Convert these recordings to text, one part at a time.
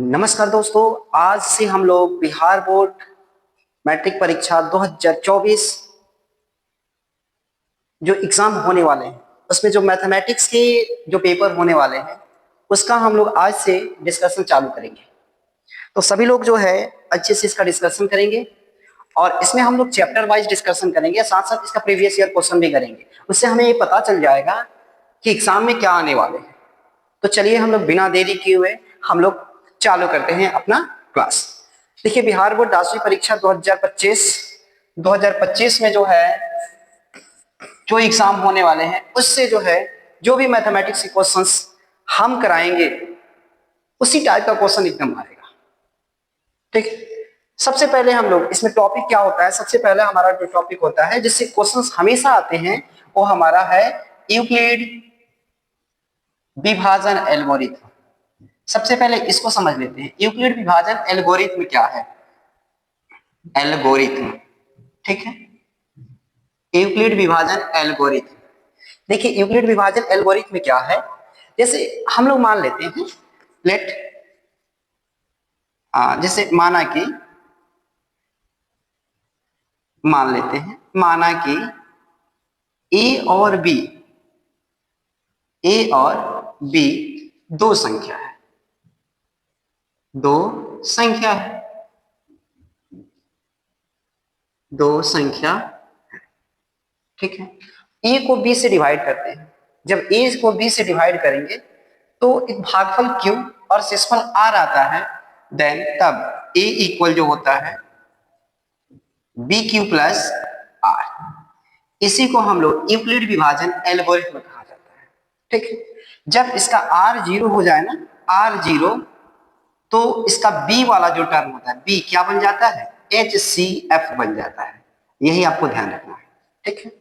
नमस्कार दोस्तों, आज से हम लोग बिहार बोर्ड मैट्रिक परीक्षा 2024 जो एग्जाम होने वाले हैं उसमें जो मैथमेटिक्स के जो पेपर होने वाले हैं उसका हम लोग आज से डिस्कशन चालू करेंगे। तो सभी लोग जो है अच्छे से इसका डिस्कशन करेंगे और इसमें हम लोग चैप्टर वाइज डिस्कशन करेंगे, साथ साथ इसका प्रीवियस ईयर क्वेश्चन भी करेंगे। उससे हमें ये पता चल जाएगा कि एग्जाम में क्या आने वाले हैं। तो चलिए हम लोग बिना देरी किए हुए हम लोग चालू करते हैं अपना क्लास। देखिए, बिहार बोर्ड राष्ट्रीय परीक्षा 2025 में जो है जो एग्जाम होने वाले हैं उससे जो है जो भी मैथमेटिक्स के क्वेश्चंस हम कराएंगे उसी टाइप का क्वेश्चन एकदम आएगा। ठीक है, सबसे पहले हम लोग इसमें टॉपिक क्या होता है, सबसे पहले हमारा जो टॉपिक होता है जिससे क्वेश्चंस हमेशा आते हैं वो हमारा है यूक्लिड विभाजन एल्गोरिथम। सबसे पहले इसको समझ लेते हैं, यूक्लिड विभाजन एल्गोरिथम क्या है। एल्गोरिथम, ठीक है, यूक्लिड विभाजन एल्गोरिथम। देखिए, यूक्लिड विभाजन एल्गोरिथम क्या है। जैसे हम लोग मान लेते हैं, लेट जैसे माना कि ए और बी दो संख्या है, ठीक है। ए को बी से डिवाइड करते हैं, जब ए को बी से डिवाइड करेंगे तो एक भागफल क्यू और शेषफल आर आता है, देन तब ए इक्वल जो होता है बी क्यू प्लस आर। इसी को हम लोग यूक्लिड विभाजन एल्गोरिथम कहा जाता है। ठीक है, जब इसका आर जीरो हो जाए ना, आर जीरो, तो इसका बी वाला जो टर्म होता है बी क्या बन जाता है, HCF बन जाता है। यही आपको ध्यान रखना है। ठीक है,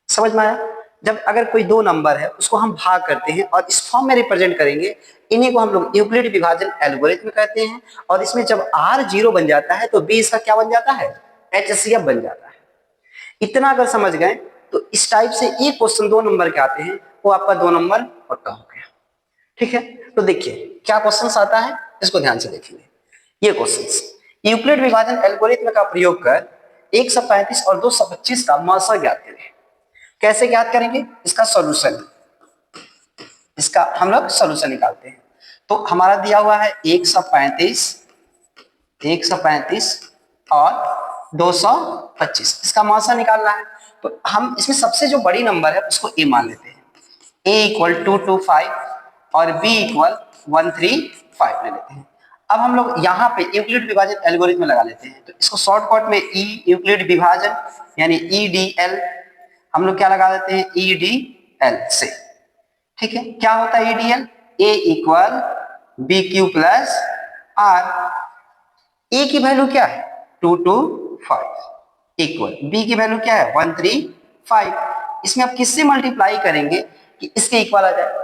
समझ में आया। जब अगर कोई दो नंबर है उसको हम भाग करते हैं और इस फॉर्म में रिप्रेजेंट करेंगे, इन्हीं को हम लोग यूक्लिड विभाजन एल्गोरिथम कहते हैं। और इसमें जब आर जीरो बन जाता है तो बी इसका क्या बन जाता है, HCF बन जाता है। इतना अगर समझ गए तो इस टाइप से एक क्वेश्चन 2 नंबर के आते हैं, वो आपका 2 नंबर पक्का हो गया। ठीक है, तो देखिए क्या क्वेश्चन आता है, इसको ध्यान से देखेंगे। ये क्वेश्चन, यूक्लिड विभाजन एल्गोरिथम का प्रयोग कर 135 और 225 का मासा ज्ञात करें। कैसे ज्ञात करेंगे, इसका सॉल्यूशन, इसका हम लोग सॉल्यूशन निकालते हैं। तो हमारा दिया हुआ है 135 और 225, इसका मासा निकालना है। तो हम इसमें सबसे जो बड़ी नंबर है उसको ए मान लेते हैं, ए इक्वल 225 और बी इक्वल 135 ले लेते हैं। अब हम लोग यहाँ पे यूक्लिड विभाजन एल्गोरिथम लगा लेते हैं। तो इसको शॉर्टकट में ई यूक्लिड विभाजन यानी EDL हम लोग क्या लगा देते हैं, EDL से। ठीक है, क्या होता है EDL, a equal b q plus r. A की वैल्यू क्या है 225 इक्वल बी की वैल्यू क्या है 135। इसमें आप किससे मल्टीप्लाई करेंगे कि इसके इक्वल आ जाए।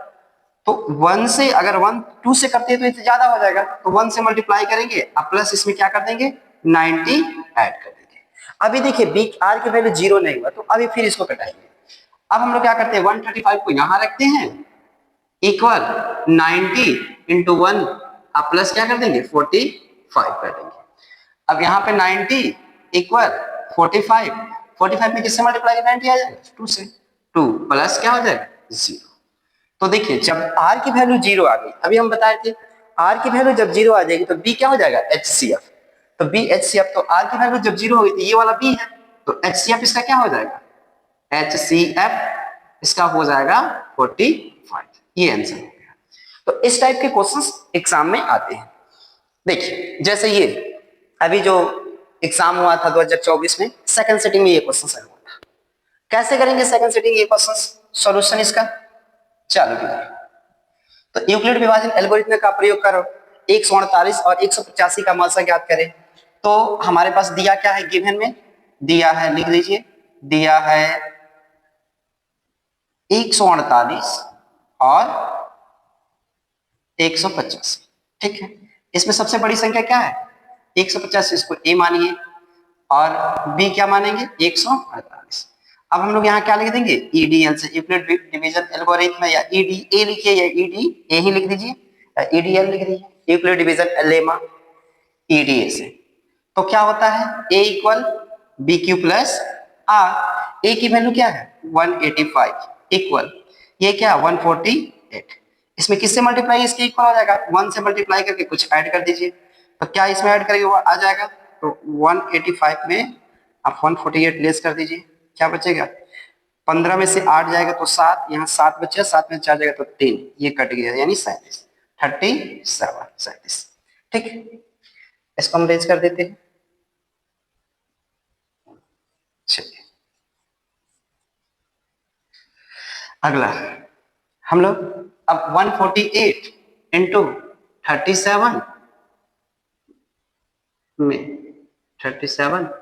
तो 1 से अगर 1 2 से करते हैं तो इससे ज्यादा हो जाएगा, तो 1 से मल्टीप्लाई करेंगे अब प्लस इसमें क्या कर देंगे 90 ऐड कर देंगे। अभी देखिए बी आर की वैल्यू 0 नहीं हुआ, तो अभी फिर इसको कटाएंगे। अब हम लोग क्या करते हैं 135 को यहां रखते हैं इक्वल 90 इंटू 1, अब प्लस क्या कर देंगे 45 कर देंगे। अब यहाँ पे 90 इक्वल 45 में किससे मल्टीप्लाई 90 आ जाएगा 2 से, 2 प्लस क्या हो जाएगा 0। तो देखिए जब आर की वैल्यू 0 आ गई, अभी हम बताए थे आर की वैल्यू जब 0 आ जाएगी तो बी क्या हो जाएगा HCF। तो बी HCF, तो आर की वैल्यू जब 0 हो गई तो ये वाला बी है, तो HCF इसका क्या हो जाएगा, HCF इसका हो जाएगा 45। ये आंसर हो गया। तो इस टाइप के क्वेश्चंस एग्जाम में आते हैं। देखिए जैसे ये अभी जो एग्जाम हुआ था 2024 में, सेकंड सिटिंग में ये क्वेश्चन हुआ था। कैसे करेंगे सेकंड सिटिंग ये क्वेश्चन, सॉल्यूशन इसका चालू कीजिए। तो यूक्लिड विभाजन एल्गोरिथम का प्रयोग करो 148 और 185 का मासा ज्ञात करें। तो हमारे पास दिया क्या है, गिवन में दिया है, लिख लीजिए, दिया है 148 और 185। ठीक है, इसमें सबसे बड़ी संख्या क्या है 150, इसको ए मानिए और बी क्या मानेंगे 148। अब हम लोग यहाँ क्या लिख देंगे EDL से, यूक्लिड डिवीजन एल्गोरिथम, या EDA लिखिए या EDA ही लिख दीजिए, EDL लिख दीजिए। यूक्लिड डिवीजन लेमा ईडीए से। तो क्या होता है a equal b q plus r. A की वैल्यू क्या है 185 इक्वल ये क्या 148। इसमें किससे मल्टीप्लाई इसके इक्वल हो जाएगा 1 से मल्टीप्लाई करके कुछ ऐड कर दीजिए। तो क्या इसमें ऐड करेंगे वो आ जाएगा। तो 185 में आप 148 लेस कर दीजिए, क्या बचेगा 15 में से 8 जाएगा तो 7, यहाँ 7 बचे, 7 में 4 जाएगा तो 3, ये कट गया यानी 37 37। ठीक, इसको हम रेज कर देते हैं। चलिए अगला हम लोग अब 148 इंटू 37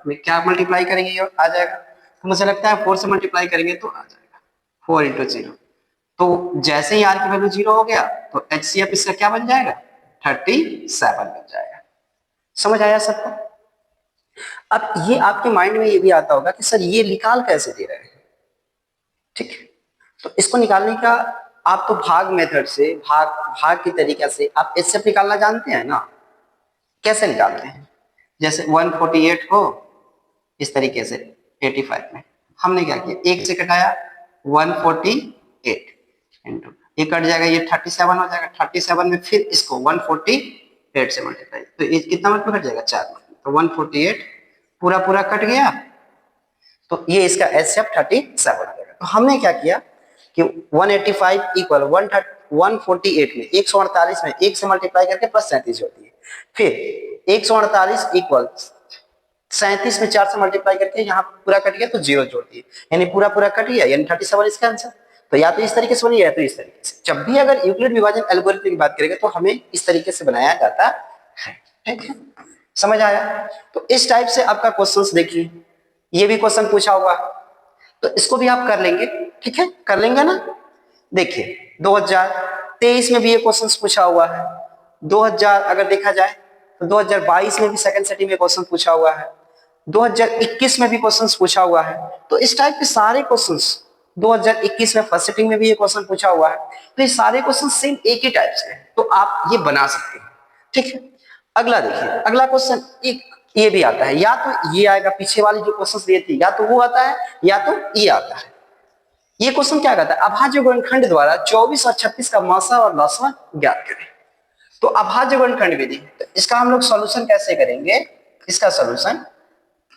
में क्या मल्टीप्लाई करेंगे ये आ जाएगा। तो मुझे लगता है 4 से मल्टीप्लाई करेंगे तो आ जाएगा 4 इंटू 0। तो जैसे ही आर की वैल्यू 0 हो गया तो एचसीएफ इसका क्या बन जाएगा 37 बन जाएगा। समझ आया सबको। अब ये आपके माइंड में ये भी आता होगा कि सर ये निकाल कैसे दे रहे हैं। ठीक है, तो इसको निकालने का आप तो भाग मेथड से भाग की तरीका से आप एचसीएफ निकालना जानते हैं ना। कैसे निकालते हैं, जैसे 148 को इस तरीके से 85 में हमने क्या किया एक से कटाया 148 इंटू ये कट जाएगा ये 37 हो जाएगा। 37 में फिर इसको 148 से मल्टीप्लाई तो ये कितना मल्टीप्लाई कट जाएगा 4 तो 148 पूरा पूरा कट गया। तो ये इसका एचसीएफ 37 आ जाएगा। तो हमने क्या किया कि 185 इक्वल 148 में 148 में 1 से मल्टीप्लाई करके प्लस 37 होती है। फिर 148 इक्वल 37 में 4 से मल्टीप्लाई करके यहाँ पूरा कट गया तो 0 जोड़ दिए यानी पूरा पूरा कट गया यानी 37 इसका आंसर। तो या तो इस तरीके से बनी या तो इस तरीके से। जब भी अगर यूक्लिड विभाजन एल्गोरिथम की बात करेंगे तो हमें इस तरीके से बनाया जाता है। ठीक है, समझ आया। तो इस टाइप से आपका क्वेश्चंस देखिए, ये भी क्वेश्चन पूछा हुआ तो इसको भी आप कर लेंगे। ठीक है, कर लेंगे ना। देखिए 2023 में भी ये क्वेश्चन पूछा हुआ है, 2000 अगर देखा जाए तो 2022 में भी सेकंड सेटिंग में क्वेश्चन पूछा हुआ है, 2021 में भी क्वेश्चंस पूछा हुआ है। तो इस टाइप के सारे क्वेश्चंस 2021 में फर्स्ट सेटिंग में भी ये क्वेश्चन पूछा हुआ है। तो ये सारे क्वेश्चन सेम एक ही टाइप से हैं, तो आप ये बना सकते हैं। ठीक है, अगला देखिए, अगला क्वेश्चन एक ये भी आता है, या तो ये आएगा पीछे वाली जो क्वेश्चन दिए थे या तो वो आता है या तो ये आता है। ये क्वेश्चन क्या कहता है अभाज्य गुणनखंड द्वारा 24 और 36 का मासा और लसाअ ज्ञात करें। तो अभाज्य गुणनखंड विधि, तो इसका हम लोग सॉल्यूशन कैसे करेंगे। इसका सॉल्यूशन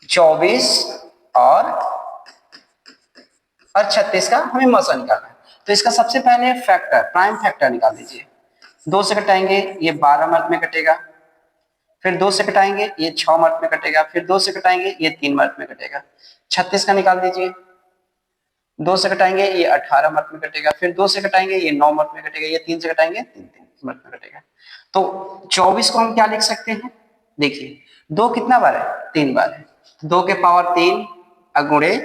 24 और 36 का हमें मासा निकालना है। तो इसका सबसे पहले फैक्टर प्राइम फैक्टर निकाल दीजिए। 2 से कटाएंगे ये 12 मार्क में कटेगा, फिर 2 से कटाएंगे ये 6 मार्क में कटेगा, फिर 2 से कटाएंगे ये 3 मार्क में कटेगा। 36 का निकाल दीजिए, 2 से कटाएंगे ये 18 मार्क में कटेगा, फिर 2 से कटाएंगे ये 9 मार्क में कटेगा, ये 3 से कटाएंगे 3 मार्क में कटेगा। तो 24 को हम क्या लिख सकते हैं, देखिए 2 कितना बार है 3 बार है, 2 के पावर 3 अगुणे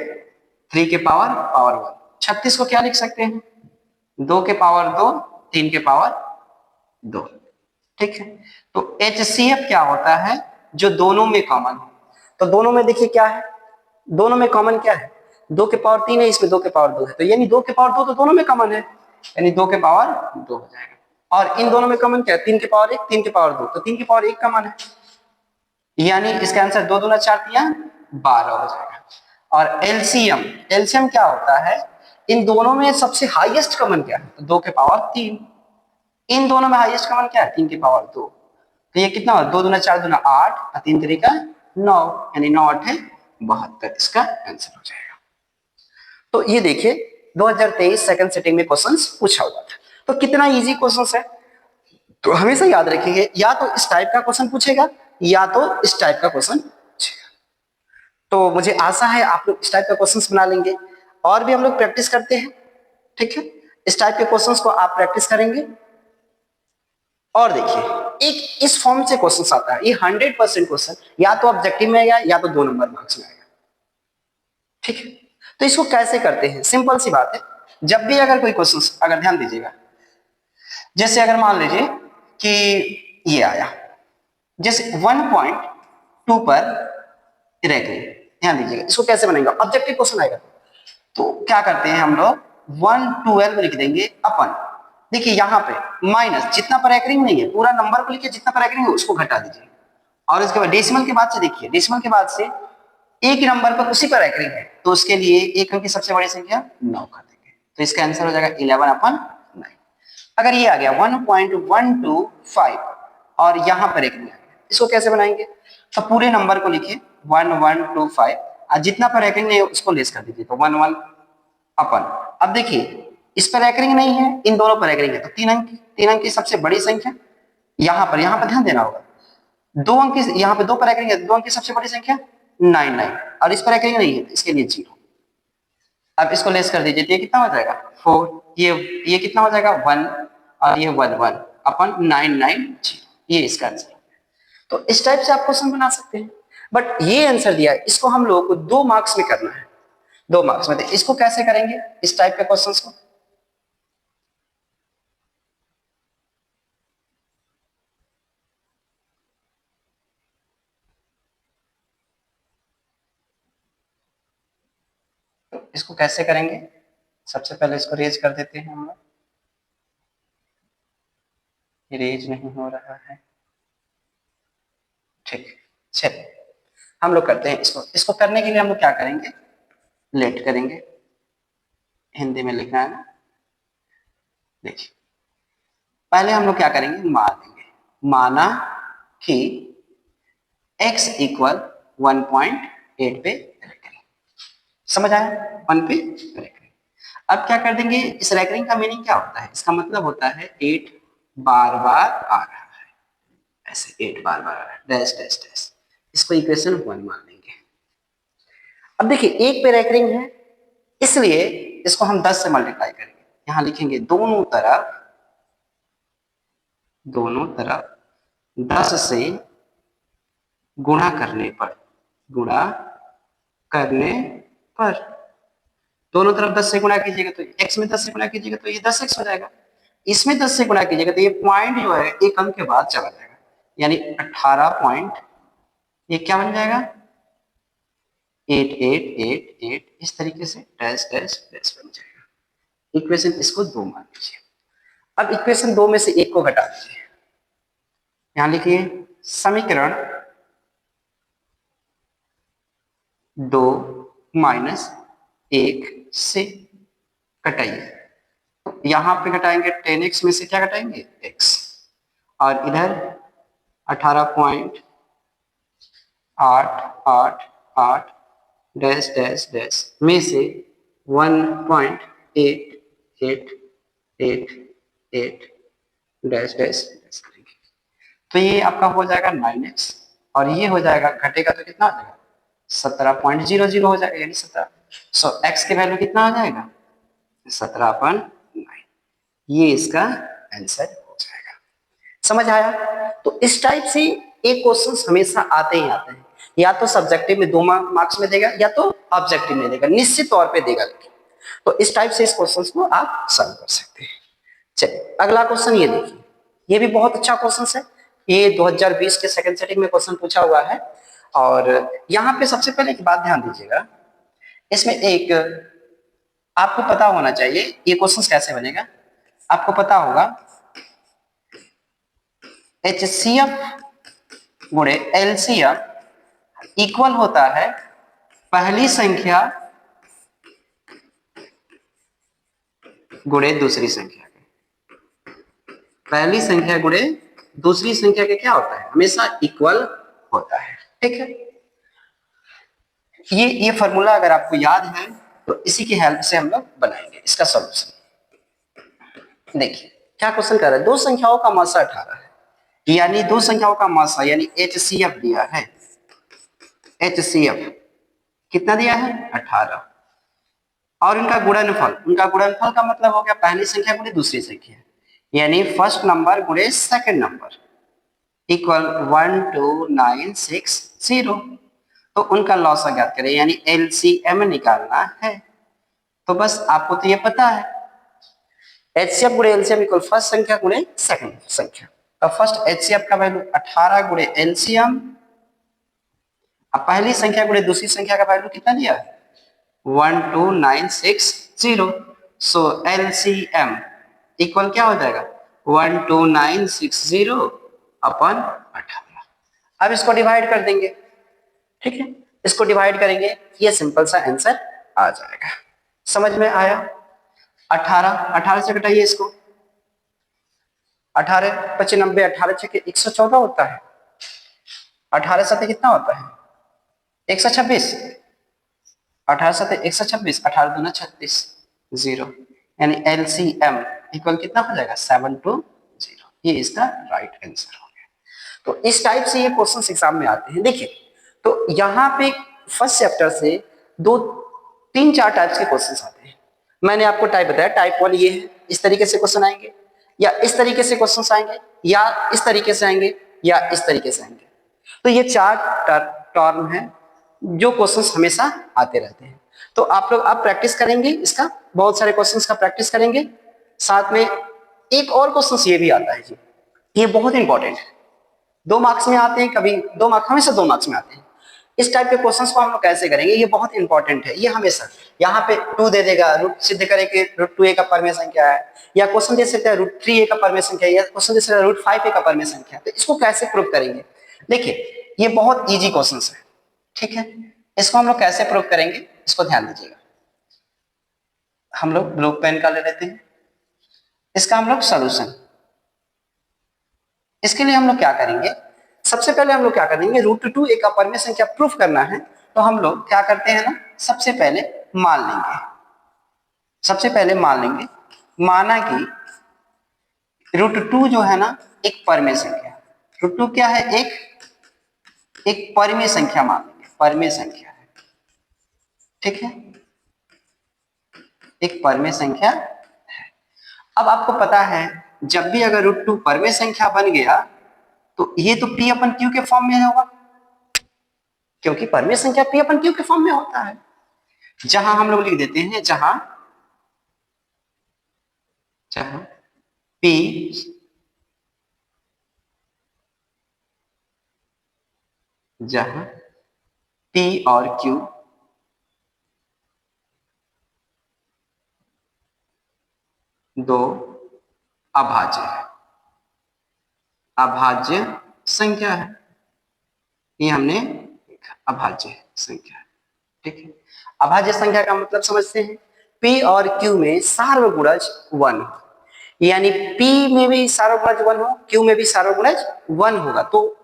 3 के पावर 1। 36 को क्या लिख सकते हैं 2 के पावर 2 3 के पावर 2। ठीक है, तो HCF क्या होता है जो दोनों में कॉमन है। तो दोनों में देखिए क्या है, दोनों में कॉमन क्या है 2 के पावर 3 है, इसमें 2 के पावर 2 है, तो यानी 2 के पावर 2 तो दोनों में कॉमन है, यानी 2 के पावर 2 हो जाएगा। और इन दोनों में कॉमन क्या है 3 के पावर 1 3 के पावर 2, तो 3 के पावर 1 कॉमन है, यानी इसका आंसर 2 दूना 4 3 12 हो जाएगा। और एलसीएम क्या होता है, इन दोनों में सबसे हाईएस्ट कॉमन क्या है, तो 2 के पावर 3। इन दोनों में हाईएस्ट कॉमन क्या है 3 के पावर 2, तो ये कितना होगा 2 दूना 4 दूना 8 और 3 तरीका 9, यानी 9 8 72 इसका आंसर हो जाएगा। तो ये देखिए 2023 सेकंड सेटिंग में क्वेश्चंस पूछा हुआ था। तो कितना इजी क्वेश्चंस है, तो हमेशा याद रखिए या तो इस टाइप का क्वेश्चन पूछेगा या तो इस टाइप का क्वेश्चन पूछेगा। तो मुझे आशा है आप लोग इस टाइप का क्वेश्चंस बना लेंगे, और भी हम लोग प्रैक्टिस करते हैं। ठीक है, इस टाइप के क्वेश्चंस को आप प्रैक्टिस करेंगे। और देखिए एक इस फॉर्म से क्वेश्चन आता है, ये 100% क्वेश्चन या तो ऑब्जेक्टिव में आएगा या तो 2 नंबर मार्क्स में आएगा। ठीक है, तो इसको कैसे करते हैं, सिंपल सी बात है। जब भी अगर कोई क्वेश्चन, अगर ध्यान दीजिएगा, जैसे अगर मान लीजिए कि ये आया जैसे 1.2 पर रह, ध्यान दीजिएगा इसको कैसे बनेगा, ऑब्जेक्टिव क्वेश्चन आएगा तो क्या करते हैं हम लोग 112 लिख देंगे अपन। देखिए यहाँ पे माइनस जितना पर एकरिंग नहीं है, पूरा नंबर को लिखिए, जितना पर एकरिंग है उसको घटा दीजिए, और इसके बाद डेसिमल के बाद से देखिए, डेसिमल के बाद से एक ही नंबर पर उसी पर एकरिंग है, तो उसके लिए एक अंक की सबसे बड़ी संख्या 9 कर देंगे, तो इसका आंसर हो जाएगा 11/9। अगर ये आ गया 1.125 और यहाँ पर एकरिंग आ गया, इसको कैसे बनाएंगे? तो पूरे नंबर को लिखिए 1125 और जितना पर एकरिंग नहीं है उसको लेस कर दीजिए, तो 11 अपन। अब देखिए इस पर एकरिंग नहीं है, इन दोनों पर एकरिंग है, तो 3 अंक की सबसे बड़ी संख्या यहाँ पर ध्यान देना होगा, 2 अंक की यहाँ पे 2 पर एकरिंग है, 2 अंक की सबसे बड़ी संख्या 99 और इस पर एकरिंग नहीं है, तो इसके लिए 0। अब इसको लेस कर दीजिए, तो ये कितना हो जाएगा 4, ये कितना हो जाएगा 1 और ये 1 अपन 990, ये इसका आंसर। तो इस टाइप से आप क्वेश्चन बना सकते हैं, बट ये आंसर दिया है, इसको हम लोगों को 2 मार्क्स में करना है, 2 मार्क्स में। इसको कैसे करेंगे इस टाइप के क्वेश्चंस को? इसको कैसे करेंगे? सबसे पहले इसको रेज कर देते हैं हम लोग, रेज नहीं हो रहा है, ठीक, चलिए हम लोग करते हैं इसको करने के लिए हम लोग क्या करेंगे, लेट करेंगे, हिंदी में लिखना है ना। देखिए पहले हम लोग क्या करेंगे, मान लेंगे, माना कि x इक्वल 1.8 पे रखेंगे, समझ आया, 1 पे रखेंगे। अब क्या कर देंगे, इस रैकरिंग का मीनिंग क्या होता है, इसका मतलब होता है 8 बार बार आ रहा है, ऐसे 8 बार बार आ रहा है, डैश डैश डैश, इसको इक्वेशन 1 मान लेंगे। अब देखिए एक पे रैकरिंग है, इसलिए इसको हम 10 से मल्टीप्लाई करेंगे, यहां लिखेंगे दोनों तरफ 10 से गुणा करने पर, गुणा करने पर, दोनों तरफ 10 से गुणा कीजिएगा तो x में 10 से गुणा कीजिएगा तो ये 10x हो जाएगा, इसमें 10 से गुणा कीजिएगा तो ये पॉइंट जो है एक अंक के बाद चला जाएगा, यानी 18 पॉइंट, ये क्या बन जाएगा 8888, इस तरीके से डैश डैश डैश बन जाएगा। इक्वेशन इसको 2 मान लीजिए। अब इक्वेशन 2 में से एक को घटा दीजिए, यहां लिखिए समीकरण 2 माइनस 1 से घटाइए, यहां पे घटाएंगे 10x में से क्या घटाएंगे x, और इधर 18.888 डैश डैश डैश में से 1.8888 डैश डैश डैश करेंगे, तो ये आपका हो जाएगा 9x, और ये हो जाएगा, घटेगा तो कितना हो जाएगा 17.00 हो जाएगा, यानी 17। सो x की वैल्यू कितना हो जाएगा 17/9, ये इसका आंसर हो जाएगा। समझ आया? तो इस टाइप से एक क्वेश्चन हमेशा आते ही आते हैं, या तो सब्जेक्टिव में 2 मार्क्स में देगा या तो ऑब्जेक्टिव में देगा, निश्चित तौर पे देगा, लेकिन तो इस टाइप से इस क्वेश्चन को आप सॉल्व कर सकते हैं। चलिए अगला क्वेश्चन ये देखिए, ये भी बहुत अच्छा क्वेश्चन है, ये 2020 के सेकंड सेटिंग में क्वेश्चन पूछा हुआ है, और यहाँ पे सबसे पहले एक बात ध्यान दीजिएगा, इसमें एक आपको पता होना चाहिए ये क्वेश्चन कैसे बनेगा, आपको पता होगा HCF गुणे LCM इक्वल होता है पहली संख्या गुणे दूसरी संख्या के, पहली संख्या गुणे दूसरी संख्या के क्या होता है, हमेशा इक्वल होता है, ठीक है। ये फॉर्मूला अगर आपको याद है तो इसी की हेल्प से हम लोग बनाएंगे इसका सॉल्यूशन। देखिए क्या क्वेश्चन कर रहा है, दो संख्याओं का मासा 18 है, यानी दो संख्याओं का मासा यानी HCF दिया है, HCF कितना दिया है 18, और उनका गुणनफल का मतलब हो गया पहली संख्या गुणे दूसरी संख्या, यानी फर्स्ट नंबर गुणे सेकंड नंबर इक्वल 12960, तो उनका लॉसा ज्ञात करें, यानी LCM निकालना है। तो बस आपको तो ये पता है HCF गुणे LCM इक्वल फर्स्ट संख्या गुणे सेकंड संख्या, अब फर्स्ट HCF का वैल्यू 18 गुणे LCM, अब पहली संख्या गुणे दूसरी संख्या का वैल्यू कितना दिया है 12960, सो LCM इक्वल क्या हो जाएगा 12960 अपन 18। अब इसको डिवाइड कर देंगे, ठीक है, इसको डिवाइड करेंगे, ये सिंपल सा आंसर आ जाएगा। समझ में आया? 18 से घटाइए इसको, 18 25 90 18 छके 114 होता है, 18 सते कितना होता है 126, 18 सते 126, 18 दूना 36, 0, यानी LCM इक्वल कितना हो जाएगा 720। ये इसका राइट आंसर हो गया। तो इस टाइप से ये क्वेश्चन एग्जाम में आते हैं। देखिए, तो यहाँ पे फर्स्ट चैप्टर से 2 3 4 टाइप्स के क्वेश्चंस आते हैं। मैंने आपको टाइप बताया, टाइप 1 ये है, इस तरीके से क्वेश्चन आएंगे, या इस तरीके से क्वेश्चन आएंगे, या इस तरीके से आएंगे, या इस तरीके से आएंगे। तो ये 4 टर्म है जो क्वेश्चंस हमेशा आते रहते हैं। तो आप लोग अब प्रैक्टिस करेंगे इसका, बहुत सारे क्वेश्चंस का प्रैक्टिस करेंगे। साथ में एक और क्वेश्चन ये भी आता है जी, ये बहुत इंपॉर्टेंट है, 2 मार्क्स में आते हैं, कभी 2 मार्क्स, हमेशा 2 मार्क्स में आते हैं। इस टाइप के क्वेश्चंस को हम लोग कैसे करेंगे, ये बहुत इंपॉर्टेंट है। ये हमेशा यहाँ पे 2 दे देगा, रूट सिद्ध करेंगे √2a का परमेय संख्या है, या क्वेश्चन दे सकते हैं √3a का परमेय संख्या है, या क्वेश्चन दे सकते हैं √5a का परमेय संख्या है। तो इसको कैसे प्रूव करेंगे? देखिए, ये बहुत इजी क्वेश्चन है, ठीक है। इसको हम लोग कैसे प्रूव करेंगे, इसको ध्यान दीजिएगा। हम लोग ब्लू पेन का ले लेते हैं, इसका हम लोग सोल्यूशन, इसके लिए हम लोग क्या करेंगे, सबसे पहले हम लोग क्या करेंगे, √2a का परमेय संख्या प्रूफ करना है। तो हम लोग क्या करते हैं ना, सबसे पहले मान लेंगे, सबसे पहले मान लेंगे, माना कि √2 जो है ना एक परमेय संख्या, √2 क्या है, एक परमेय संख्या मान लेंगे, परमेय संख्या है, ठीक है, एक परमेय संख्या है। अब आपको पता है जब भी अगर √2 परमेय संख्या बन गया तो ये तो P/Q के फॉर्म में होगा, क्योंकि परमेय संख्या P/Q के फॉर्म में होता है। जहां हम लोग लिख देते हैं, जहां P जहां P और Q दो अभाज्य है, अभाज्य संख्या है, ये हमने अभाज्य संख्या है, ठीक है। अभाज्य संख्या का मतलब समझते हैं, P और Q में सार्वगुणज 1, यानी P में भी सार्वगुणज 1 हो, Q में भी सार्वगुणज 1 होगा, तो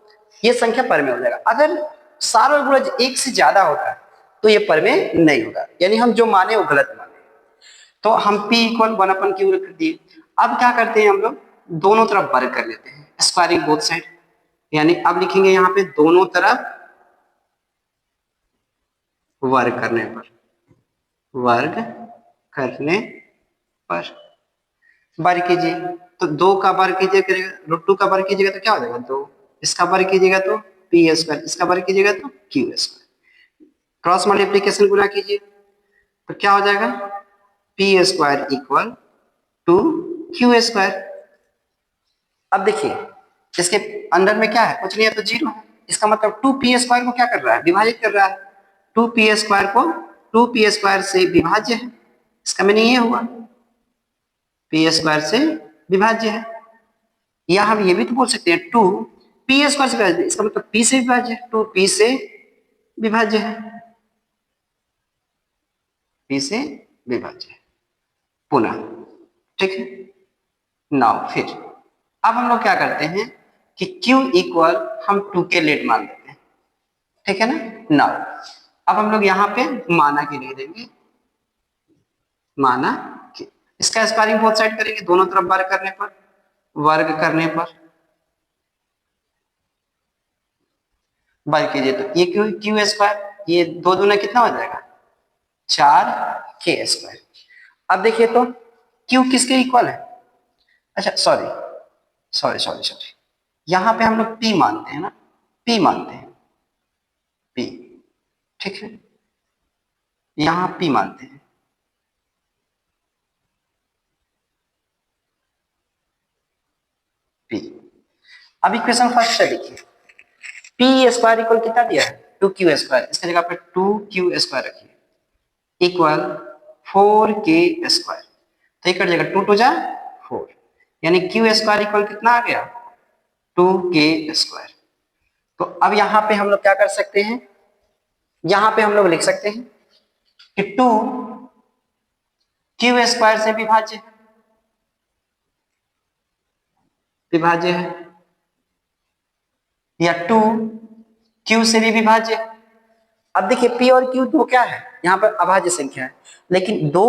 ये संख्या परमेय हो जाएगा। अगर सार्वगुणज 1 से ज्यादा होता है तो ये परमेय नहीं होगा, यानी हम जो माने वो गलत माने। तो हम P = 1/Q रख दिए। अब क्या करते हैं, हम लोग दोनों तरफ वर्ग कर लेते हैं, स्क्वायरिंग बोथ साइड, यानी अब लिखेंगे यहाँ पे दोनों तरफ वर्ग करने पर, वर्ग करने पर वर्ग कीजिए, तो 2 का वर्ग कीजिए, √2 का वर्ग कीजिएगा तो क्या हो जाएगा 2, इसका वर्ग कीजिएगा तो P², इसका वर्ग कीजिएगा तो Q², क्रॉस मल्टीप्लीकेशन गुना कीजिए तो क्या हो जाएगा P² = 2Q²। अब देखिए इसके अंदर में क्या है, कुछ नहीं है तो 0 है, इसका मतलब 2P² को क्या कर रहा है, विभाजित कर रहा है, 2P² को 2P² से विभाज्य है, इसका मीनिंग ये हुआ P² से विभाज्य है। या हम ये भी तो बोल सकते हैं 2P² से विभाज्य, इसका मतलब P से विभाज्य है, 2P से विभाज्य है, P से विभाज्य है पुनः, ठीक है। नाउ फिर अब हम लोग क्या करते हैं कि Q = हम 2 के लेट मान लेते हैं, ठीक है ना। नाउ अब हम लोग यहाँ पे माना के लिए देंगे, माना कि इसका स्क्वायरिंग बोथ साइड करेंगे, दोनों तरफ वर्ग करने पर, वर्ग करने पर वर्ग कीजिए तो ये Q², ये 2 दूना कितना हो जाएगा 4K²। अब देखिए तो Q किसके इक्वल है, अच्छा सॉरी, यहां पे हम लोग P मानते हैं ना, P मानते हैं, P, ठीक है, यहां P मानते हैं, P। अब इक्वेशन फर्स्ट से देखिए, P² इक्वल कितना दिया है 2Q², इसकी जगह पे 2Q² रखिए, इक्वल 4K², तो ये कट जाएगा, 2 × 4 यानी क्यू स्क्वायर इक्वल कितना आ गया 2k²। तो अब यहां पे हम लोग क्या कर सकते हैं, यहां पे हम लोग लिख सकते हैं कि 2 क्यू² से विभाज्य है या 2 क्यू से भी विभाज्य है। अब देखिए p और q दो क्या है, यहाँ पर अभाज्य संख्या है, लेकिन दो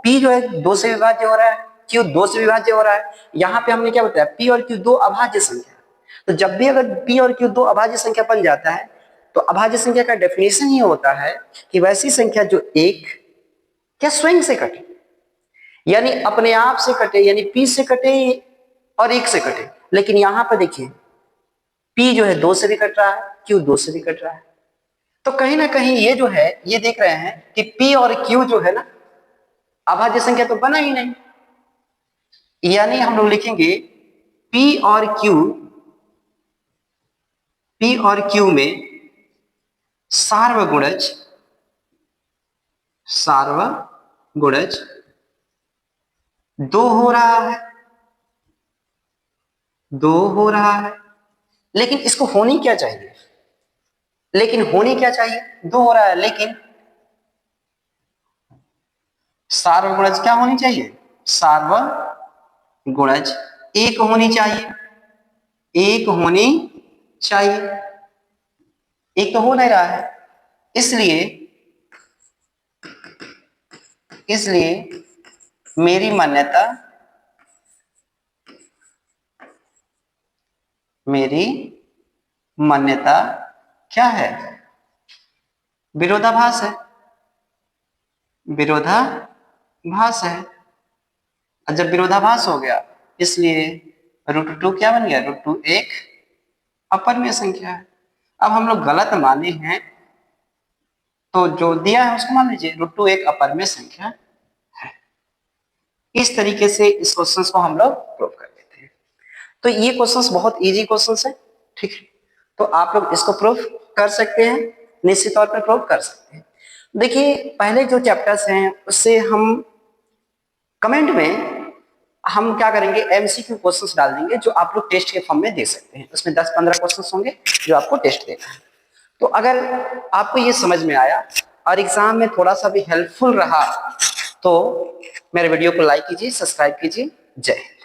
p जो है 2 से विभाज्य हो रहा है, q 2 से विभाज्य हो रहा है। यहाँ पे हमने क्या बताया, p और q दो अभाज्य संख्या है। तो जब भी अगर p और q दो अभाज्य संख्या बन जाता है तो अभाज्य संख्या का डेफिनेशन ही होता है कि वैसी संख्या जो एक क्या स्वयं से कटे, यानी अपने आप से कटे, यानी p से कटे और 1 से कटे। लेकिन यहां पर देखिए p जो है 2 से भी कट रहा है, q 2 से भी कट रहा है। तो कहीं ना कहीं ये जो है ये देख रहे हैं कि p और q जो है ना अभाज्य संख्या तो बना ही नहीं, यानी हम लोग लिखेंगे p और q में सार्वगुणज 2 हो रहा है, लेकिन इसको होनी क्या चाहिए, दो हो रहा है, लेकिन सार्वगुणज क्या होनी चाहिए, सार्वगुणज एक होनी चाहिए, एक तो हो नहीं रहा है। इसलिए मेरी मान्यता क्या है, विरोधाभास है। और जब विरोधाभास हो गया इसलिए √2 क्या बन गया, √2 एक अपरिमेय संख्या है। अब हम लोग गलत माने हैं तो जो दिया है उसको मान लीजिए, √2 एक अपरिमेय संख्या है। इस तरीके से इस क्वेश्चन को हम लोग प्रूव कर देते हैं। तो ये क्वेश्चंस बहुत इजी क्वेश्चंस है, ठीक है। तो आप लोग इसको प्रूव कर सकते हैं, निश्चित तौर पर प्रूव कर सकते हैं। देखिए पहले जो चैप्टर्स हैं उससे हम कमेंट में हम क्या करेंगे, एमसीक्यू क्वेश्चंस डाल देंगे जो आप लोग टेस्ट के फॉर्म में दे सकते हैं। उसमें 10-15 क्वेश्चंस होंगे जो आपको टेस्ट देना है। तो अगर आपको ये समझ में आया और एग्जाम में थोड़ा सा भी हेल्पफुल रहा तो मेरे वीडियो को लाइक कीजिए, सब्सक्राइब कीजिए। जय हिंद।